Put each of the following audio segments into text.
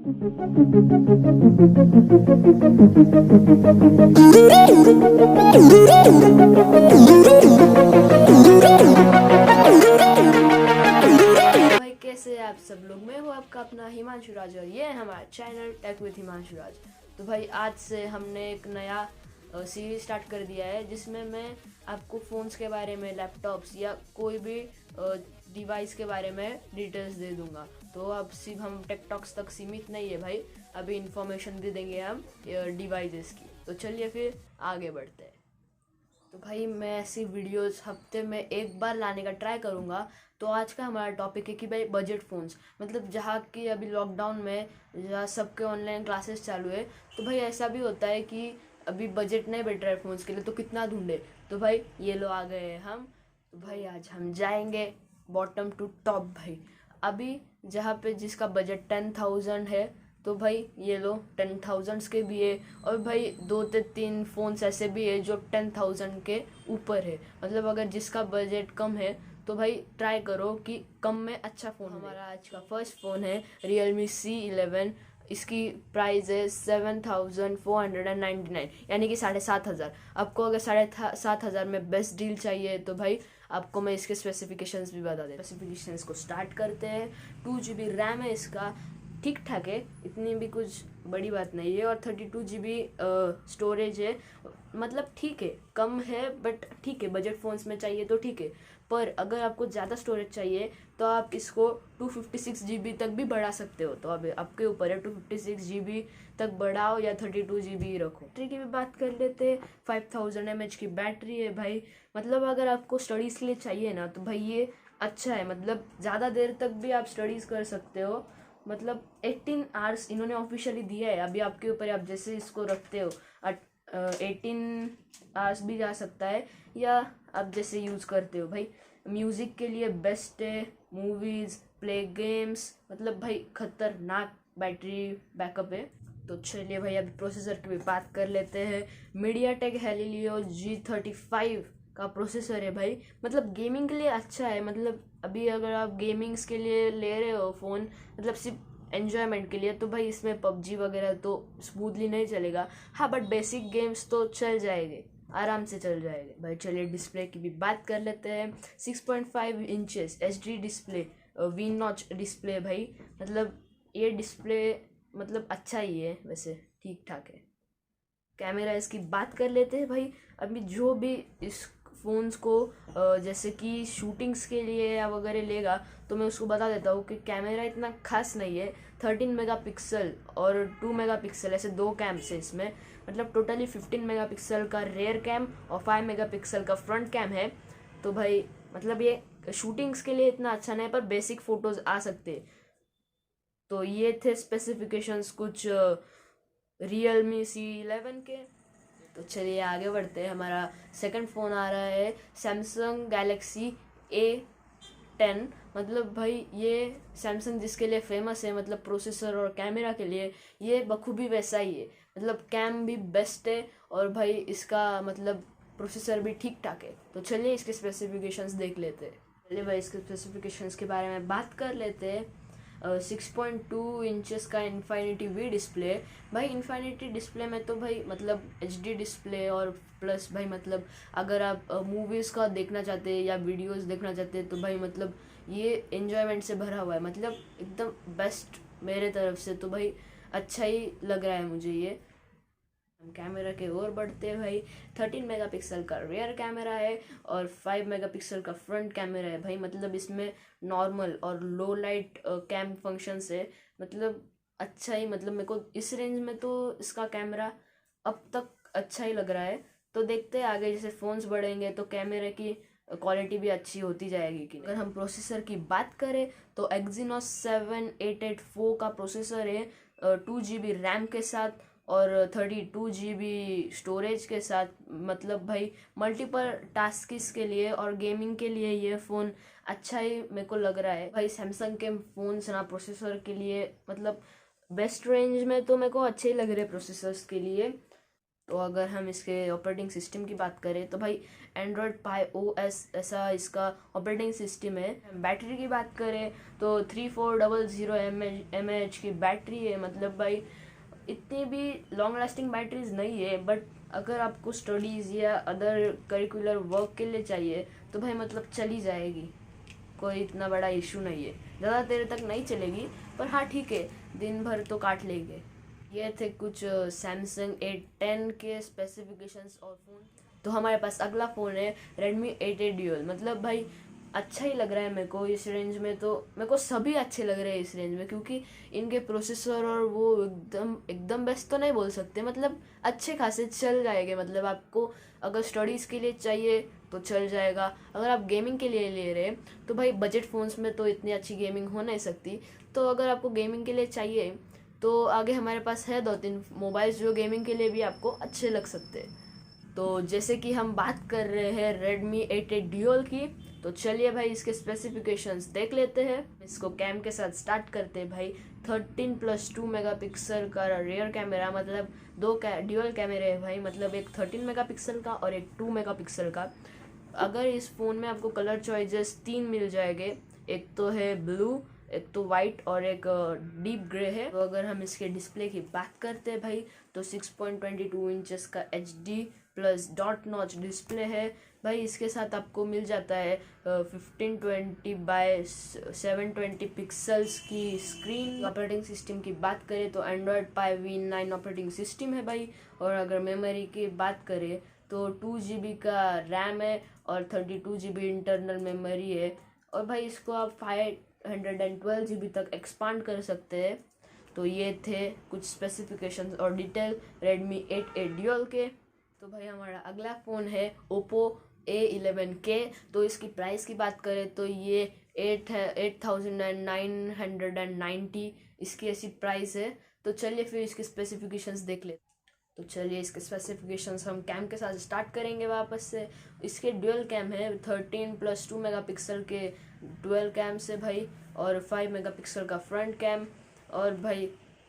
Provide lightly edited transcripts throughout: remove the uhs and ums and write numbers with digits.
भाई कैसे हैं आप सब लोग। मैं हूँ आपका अपना हिमांशु राज और ये है हमारा चैनल टेक विद हिमांशु राज। तो भाई आज से हमने एक नया सीरीज स्टार्ट कर दिया है जिसमें मैं आपको फ़ोन्स के बारे में, लैपटॉप्स या कोई भी डिवाइस के बारे में डिटेल्स दे दूंगा। तो अब सिर्फ हम टेक टॉक्स तक सीमित नहीं है भाई, अभी इन्फॉर्मेशन भी देंगे हम डिवाइसेस की। तो चलिए फिर आगे बढ़ते हैं। तो भाई मैं ऐसी वीडियोस हफ्ते में एक बार लाने का ट्राई करूँगा। तो आज का हमारा टॉपिक है कि भाई बजट फ़ोन्स, मतलब जहाँ की अभी लॉकडाउन में जहाँ सबके ऑनलाइन क्लासेस चालू है, तो भाई ऐसा भी होता है कि अभी बजट नहीं बैठ रहा है फ़ोन्स के लिए, तो कितना ढूंढे। तो भाई ये लो आ गए हैं हम। तो भाई आज हम जाएंगे बॉटम टू टॉप भाई। अभी जहाँ पे जिसका बजट 10,000 है, तो भाई ये लो 10,000 के भी है, और भाई 2 से 3 फ़ोन्स ऐसे भी है जो 10,000 के ऊपर है। मतलब अगर जिसका बजट कम है तो भाई ट्राई करो कि कम में अच्छा फ़ोन। हमारा आज का फर्स्ट फ़ोन है Realme C11। इसकी प्राइस है 7,499, यानी कि 7,500। आपको अगर 7,500 में बेस्ट डील चाहिए तो भाई आपको मैं इसके स्पेसिफिकेशंस भी बता दें। स्पेसिफिकेशंस को स्टार्ट करते हैं। 2 GB रैम है इसका, ठीक ठाक है, इतनी भी कुछ बड़ी बात नहीं है। और 32 GB स्टोरेज है, मतलब ठीक है, कम है बट ठीक है, बजट फ़ोन्स में चाहिए तो ठीक है। पर अगर आपको ज़्यादा स्टोरेज चाहिए तो आप इसको 256 GB तक भी बढ़ा सकते हो। तो अब आपके ऊपर है, 256 GB तक बढ़ाओ या 32 GB रखो। बैटरी की भी बात कर लेते हैं। 5000 mAh की बैटरी है भाई। मतलब अगर आपको स्टडीज़ के लिए चाहिए ना तो भाई ये अच्छा है, मतलब ज़्यादा देर तक भी आप स्टडीज़ कर सकते हो। मतलब 18 आवर्स इन्होंने ऑफिशियली दिया है, अभी आपके ऊपर आप जैसे इसको रखते हो। 18 आवर्स भी जा सकता है, या आप जैसे यूज़ करते हो। भाई म्यूज़िक के लिए बेस्ट है, मूवीज़, प्ले गेम्स, मतलब भाई खतरनाक बैटरी बैकअप है। तो चलिए भाई अभी प्रोसेसर की भी बात कर लेते हैं। मीडियाटेक हेलियो G35 का प्रोसेसर है भाई। मतलब गेमिंग के लिए अच्छा है। मतलब अभी अगर आप गेमिंग्स के लिए ले रहे हो फ़ोन, मतलब सिर्फ एन्जॉयमेंट के लिए, तो भाई इसमें पबजी वगैरह तो स्मूथली नहीं चलेगा। हाँ बट बेसिक गेम्स तो चल जाएंगे, आराम से चल जाएंगे भाई। चलिए डिस्प्ले की भी बात कर लेते हैं। 6.5 inches HD display, V notch display भाई। मतलब ये डिस्प्ले मतलब अच्छा ही है, वैसे ठीक ठाक है। कैमरा इसकी बात कर लेते हैं भाई। अभी जो भी इस फ़ोन्स को जैसे कि शूटिंग्स के लिए या वगैरह लेगा, तो मैं उसको बता देता हूँ कि कैमरा इतना खास नहीं है। 13 मेगापिक्सल और 2 मेगापिक्सल ऐसे 2 कैम्स है इसमें। मतलब टोटली 15 मेगापिक्सल का रेयर कैम और 5 मेगापिक्सल का फ्रंट कैम है। तो भाई मतलब ये शूटिंग्स के लिए इतना अच्छा नहीं, पर बेसिक फ़ोटोज़ आ सकते हैं। तो ये थे स्पेसिफिकेशंस कुछ Realme C11 के। तो चलिए आगे बढ़ते हैं। हमारा सेकंड फ़ोन आ रहा है सैमसंग गैलेक्सी A10। मतलब भाई ये सैमसंग जिसके लिए फेमस है, मतलब प्रोसेसर और कैमरा के लिए, ये बखूबी वैसा ही है। मतलब कैम भी बेस्ट है और भाई इसका मतलब प्रोसेसर भी ठीक ठाक है। तो चलिए इसके स्पेसिफिकेशंस देख लेते हैं। चलिए भाई इसके स्पेसिफिकेशंस के बारे में बात कर लेते हैं। 6.2 इंचेस का इन्फिनिटी वी डिस्प्ले। भाई इन्फिनिटी डिस्प्ले में तो भाई मतलब HD डिस्प्ले, और प्लस भाई मतलब अगर आप मूवीज़ का देखना चाहते हैं या वीडियोस देखना चाहते हैं तो भाई मतलब ये एन्जॉयमेंट से भरा हुआ है। मतलब एकदम बेस्ट मेरे तरफ से तो भाई अच्छा ही लग रहा है मुझे ये। हम कैमरा के ओर बढ़ते हैं भाई। 13 मेगापिक्सल का रियर कैमरा है और 5 मेगापिक्सल का फ्रंट कैमरा है भाई। मतलब इसमें नॉर्मल और लो लाइट कैम फंक्शंस है। मतलब अच्छा ही, मतलब मेरे को इस रेंज में तो इसका कैमरा अब तक अच्छा ही लग रहा है। तो देखते हैं आगे जैसे फ़ोन्स बढ़ेंगे तो कैमरे की क्वालिटी भी अच्छी होती जाएगी कि नहीं। अगर हम प्रोसेसर की बात करें तो Exynos 7884 का प्रोसेसर है, 2 GB रैम के साथ और 32 GB स्टोरेज के साथ। मतलब भाई मल्टीपल टास्किस के लिए और गेमिंग के लिए ये फ़ोन अच्छा ही मेरे को लग रहा है भाई। सैमसंग के फ़ोन्स ना प्रोसेसर के लिए मतलब बेस्ट रेंज में तो मेरे को अच्छे ही लग रहे प्रोसेसर्स के लिए। तो अगर हम इसके ऑपरेटिंग सिस्टम की बात करें तो भाई एंड्रॉयड पाई OS ऐसा इसका ऑपरेटिंग सिस्टम है। बैटरी की बात करें तो 3400 mAh की बैटरी है। मतलब भाई इतनी भी लॉन्ग लास्टिंग बैटरीज नहीं है, बट अगर आपको स्टडीज़ या अदर करिकुलर वर्क के लिए चाहिए तो भाई मतलब चली जाएगी, कोई इतना बड़ा इशू नहीं है। ज़्यादा देर तक नहीं चलेगी, पर हाँ ठीक है, दिन भर तो काट लेंगे। ये थे कुछ सैमसंग A10 के स्पेसिफिकेशंस और फ़ोन। तो हमारे पास अगला फ़ोन है Redmi 8A Dual। मतलब भाई अच्छा ही लग रहा है मेरे को इस रेंज में। तो मेरे को सभी अच्छे लग रहे हैं इस रेंज में, क्योंकि इनके प्रोसेसर और वो एकदम बेस्ट तो नहीं बोल सकते, मतलब अच्छे खासे चल जाएंगे। मतलब आपको अगर स्टडीज़ के लिए चाहिए तो चल जाएगा। अगर आप गेमिंग के लिए ले रहे हैं तो भाई बजट फ़ोन्स में तो इतनी अच्छी गेमिंग हो नहीं सकती। तो अगर आपको गेमिंग के लिए चाहिए तो आगे हमारे पास है 2-3 मोबाइल्स जो गेमिंग के लिए भी आपको अच्छे लग सकते हैं। तो जैसे कि हम बात कर रहे हैं Redmi 8A Dual की, तो चलिए भाई इसके स्पेसिफिकेशंस देख लेते हैं। इसको कैम के साथ स्टार्ट करते हैं भाई। 13+2 मेगापिक्सल का रियर कैमरा, मतलब दो ड्यूअल कैमरे है भाई। मतलब एक 13 मेगापिक्सल का और एक 2 मेगापिक्सल का। अगर इस फ़ोन में आपको कलर चॉइसेस 3 मिल जाएंगे, एक तो है ब्लू, एक तो वाइट और एक डीप ग्रे है। तो अगर हम इसके डिस्प्ले की बात करते हैं भाई तो 6.22 इंचेस का HD plus dot notch display है भाई। इसके साथ आपको मिल जाता है 1520x720 पिक्सल्स की स्क्रीन। ऑपरेटिंग सिस्टम की बात करें तो एंड्रॉयड पाई V9 ऑपरेटिंग सिस्टम है भाई। और अगर मेमोरी की बात करें तो 2 GB का रैम है और 32 GB इंटरनल मेमोरी है। और भाई इसको आप 512 GB तक एक्सपांड कर सकते हैं। तो ये थे कुछ स्पेसिफिकेशंस और डिटेल Redmi 8A Dual के। तो भाई हमारा अगला फ़ोन है Oppo A11K। तो इसकी प्राइस की बात करें तो ये 8,990 इसकी ऐसी प्राइस है। तो चलिए फिर इसके स्पेसिफिकेशंस देख लेते। तो चलिए इसके स्पेसिफिकेशंस हम कैम के साथ स्टार्ट करेंगे वापस से। इसके ड्यूअल कैम है 13+2 मेगापिक्सल के ड्यूअल कैम से भाई, और 5 मेगापिक्सल का फ्रंट कैम। और भाई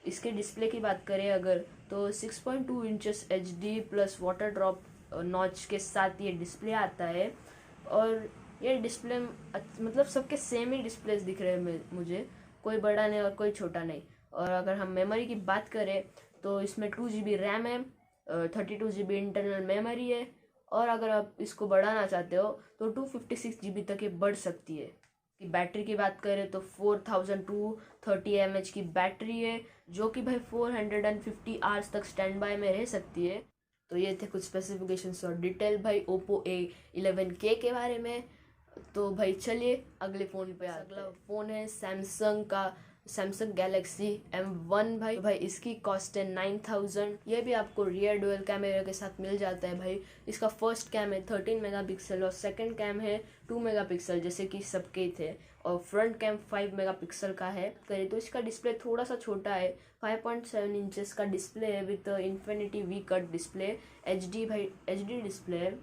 इसके डिस्प्ले की बात करें अगर तो 6.2 inches HD plus water drop notch के साथ ये डिस्प्ले आता है। और ये डिस्प्ले मतलब सबके सेम ही डिस्प्लेस दिख रहे हैं मुझे, कोई बड़ा नहीं और कोई छोटा नहीं। और अगर हम मेमोरी की बात करें तो इसमें 2 GB रैम है, 32 GB इंटरनल मेमोरी है। और अगर आप इसको बढ़ाना चाहते हो तो 256 GB तक ये बढ़ सकती है। कि बैटरी की बात करें तो 4230 mAh की बैटरी है, जो कि भाई 450 आवर्स तक स्टैंड बाय में रह सकती है। तो ये थे कुछ स्पेसिफिकेशंस और डिटेल भाई Oppo A11K के बारे में। तो भाई चलिए अगले फ़ोन पे अगला फ़ोन है सैमसंग का सैमसंग गैलेक्सी M1 भाई। तो भाई इसकी कॉस्ट है 9000। ये भी आपको रियर डुअल कैमरे के साथ मिल जाता है भाई। इसका फर्स्ट कैम है 13 मेगापिक्सल और सेकंड कैम है 2 मेगापिक्सल, जैसे कि सबके थे। और फ्रंट कैम 5 मेगापिक्सल का है। करें तो इसका डिस्प्ले थोड़ा सा छोटा है, 5.7 इंचेस का डिस्प्ले है with infinity V cut display. HD display है।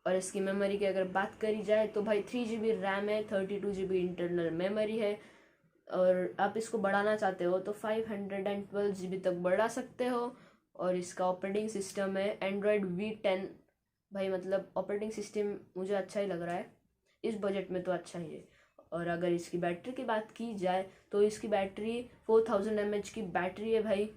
और इसकी मेमोरी की अगर बात करी जाए तो भाई 3 GB रैम है, 32 GB इंटरनल मेमोरी है। और आप इसको बढ़ाना चाहते हो तो 512 GB तक बढ़ा सकते हो। और इसका ऑपरेटिंग सिस्टम है एंड्रॉयड V10 भाई। मतलब ऑपरेटिंग सिस्टम मुझे अच्छा ही लग रहा है, इस बजट में तो अच्छा ही है। और अगर इसकी बैटरी की बात की जाए तो इसकी बैटरी 4000 mAh की बैटरी है भाई।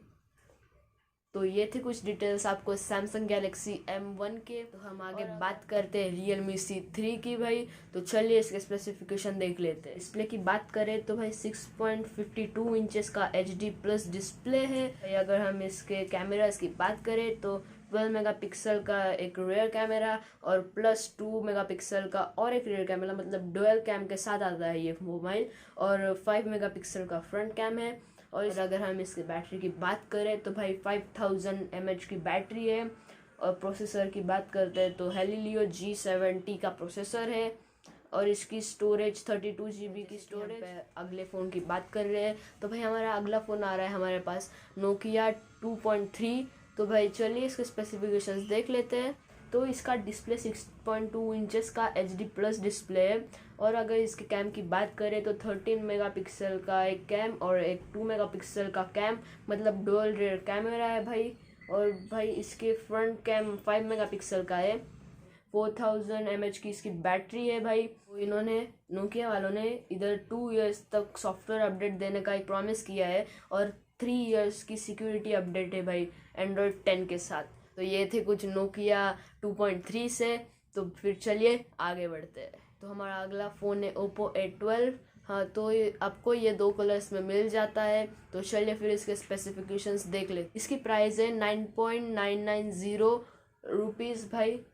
तो ये थे कुछ डिटेल्स आपको सैमसंग गैलेक्सी M1 के। तो हम आगे बात करते हैं Realme C3 की भाई। तो चलिए इसके स्पेसिफिकेशन देख लेते हैं। डिस्प्ले की बात करें तो भाई 6.52 इंचेस का HD प्लस डिस्प्ले है। अगर हम इसके कैमरास की बात करें तो 12 मेगापिक्सल का एक रियर कैमरा और प्लस 2 मेगापिक्सल का और एक रियर कैमरा, मतलब डुअल कैम के साथ आता है ये मोबाइल। और 5 मेगापिक्सल का फ्रंट कैम है। और अगर हम इसकी बैटरी की बात करें तो भाई 5000 mAh की बैटरी है। और प्रोसेसर की बात करते हैं तो Helio G70 का प्रोसेसर है। और इसकी स्टोरेज 32 GB की स्टोरेज। अगले फ़ोन की बात कर रहे हैं तो भाई हमारा अगला फ़ोन आ रहा है हमारे पास Nokia 2.3। तो भाई चलिए इसके स्पेसिफिकेशंस देख लेते हैं। तो इसका डिस्प्ले 6.2 इंचेस का HD प्लस डिस्प्ले है। और अगर इसके कैम की बात करें तो 13 मेगापिक्सल का एक कैम और एक 2 मेगापिक्सल का कैम, मतलब डुअल रियर कैमरा है भाई। और भाई इसके फ्रंट कैम 5 मेगापिक्सल का है, 4000 mAh की इसकी बैटरी है भाई। तो इन्होंने नोकिया वालों ने इधर 2 इयर्स तक सॉफ्टवेयर अपडेट देने का एक प्रॉमिस किया है और 3 इयर्स की सिक्योरिटी अपडेट है भाई एंड्रॉयड 10 के साथ। तो ये थे कुछ नोकिया 2.3 से। तो फिर चलिए आगे बढ़ते हैं। तो हमारा अगला फ़ोन है ओप्पो A12। हाँ, तो आपको ये 2 कलर्स में मिल जाता है। तो चलिए फिर इसके स्पेसिफिकेशंस देख लेते। इसकी प्राइस है 9.990 रुपीज़ भाई।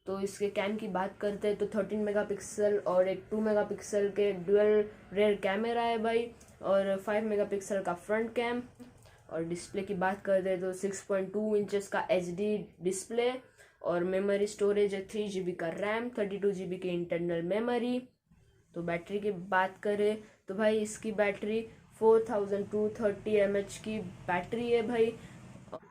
तो इसके कैम की बात करते हैं तो 13 मेगापिक्सल और एक 2 मेगापिक्सल के डुअल रेयर कैमरा है भाई, और 5 मेगापिक्सल का फ्रंट कैम। और डिस्प्ले की बात करते हैं तो 6.2 इंचेस का HD डिस्प्ले, और मेमोरी स्टोरेज है 3 GB का रैम, 32 GB की इंटरनल मेमोरी। तो बैटरी की बात करें तो भाई इसकी बैटरी 4230 mAh की बैटरी है भाई।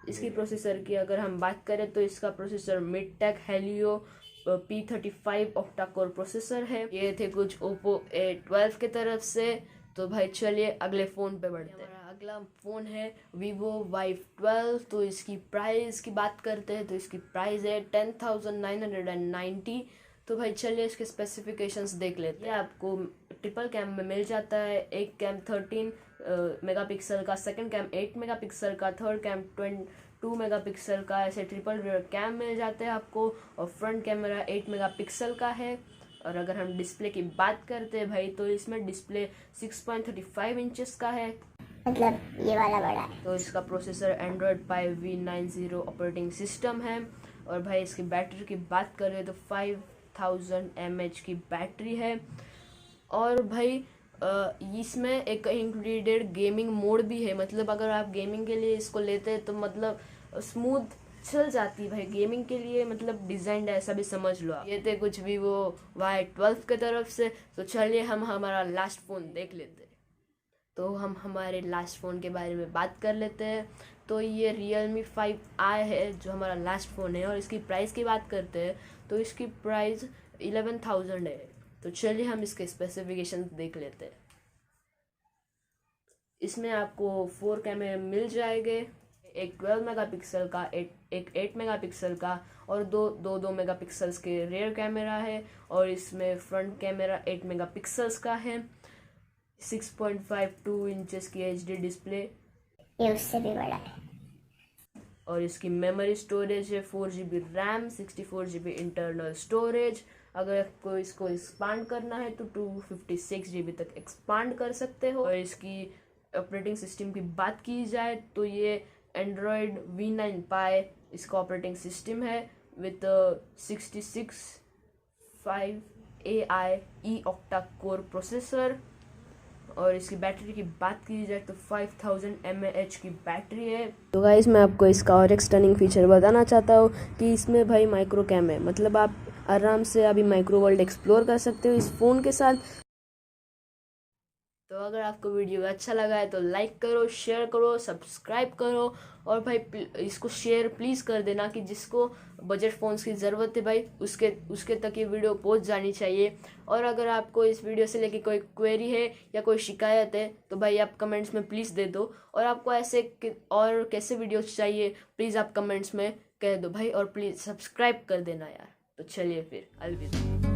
इसकी प्रोसेसर की अगर हम बात करें तो इसका processor MediaTek Helio P35 octa core processor है। ये थे कुछ ओप्पो A12 के तरफ से। तो भाई चलिए अगले फ़ोन पे बढ़ते हैं। हमारा अगला फ़ोन है Vivo Y12। तो इसकी प्राइस की बात करते हैं तो इसकी प्राइस है 10,990। तो भाई चलिए इसके स्पेसिफिकेशंस देख लेते हैं। आपको ट्रिपल कैम में मिल जाता है, एक कैम 13 मेगापिक्सल का, सेकंड कैम 8 मेगापिक्सल का, थर्ड कैम 2 मेगापिक्सल का, ऐसे ट्रिपल रियर कैम मिल जाते हैं आपको। और फ्रंट कैमरा 8 मेगापिक्सल का है। और अगर हम डिस्प्ले की बात करते हैं भाई तो इसमें डिस्प्ले 6.35 इंचेस का है, मतलब ये वाला बड़ा है। तो इसका processor Android 5 V90 operating system है। और भाई इसकी बैटरी की बात करें तो 5000 mAh की बैटरी है। और भाई इसमें एक इंक्लूडेड गेमिंग मोड भी है, मतलब अगर आप गेमिंग के लिए इसको लेते हैं तो मतलब स्मूथ चल जाती है भाई गेमिंग के लिए, मतलब डिज़ाइन ऐसा भी समझ लो आप। ये थे कुछ Vivo Y12 के तरफ से। तो चलिए हम हमारा लास्ट फ़ोन देख लेते हैं। तो हम हमारे लास्ट फ़ोन के बारे में बात कर लेते हैं। तो ये Realme 5i है जो हमारा लास्ट फ़ोन है। और इसकी प्राइस की बात करते हैं तो इसकी प्राइस 11,000 है। तो चलिए हम इसके स्पेसिफिकेशन देख लेते हैं। इसमें आपको 4 कैमरे मिल जाएंगे, एक 12 मेगापिक्सल का, एक 8 मेगापिक्सल का, और दो मेगापिक्सल्स के रेयर कैमरा है। और इसमें फ्रंट कैमरा 8 मेगापिक्सल्स का है, 6.52 इंचेस की HD डिस्प्ले, ये उससे भी बड़ा है। और इसकी मेमोरी स्टोरेज है 4 GB RAM, 64 GB internal storage. अगर आपको इसको एक्सपांड करना है तो 256 GB तक एक्सपांड कर सकते हो। और इसकी ऑपरेटिंग सिस्टम की बात की जाए तो ये एंड्रॉयड V9 Pie इसका ऑपरेटिंग सिस्टम है with 66.5 AI E octa core processor. और इसकी बैटरी की बात की जाए तो 5000 mAh की बैटरी है। तो गाइस मैं आपको इसका और एक स्टनिंग फीचर बताना चाहता हूँ कि इसमें भाई माइक्रो कैम है, मतलब आप आराम से अभी माइक्रो वर्ल्ड एक्सप्लोर कर सकते हो इस फ़ोन के साथ। तो अगर आपको वीडियो अच्छा लगा है तो लाइक करो, शेयर करो, सब्सक्राइब करो। और भाई इसको शेयर प्लीज़ कर देना कि जिसको बजट फ़ोन्स की ज़रूरत है भाई उसके तक ये वीडियो पहुंच जानी चाहिए। और अगर आपको इस वीडियो से लेके कोई क्वेरी है या कोई शिकायत है तो भाई आप कमेंट्स में प्लीज़ दे दो। और आपको ऐसे और कैसे वीडियोस चाहिए प्लीज़ आप कमेंट्स में कह दो भाई। और प्लीज़ सब्सक्राइब कर देना यार। तो चलिए फिर अलविदा।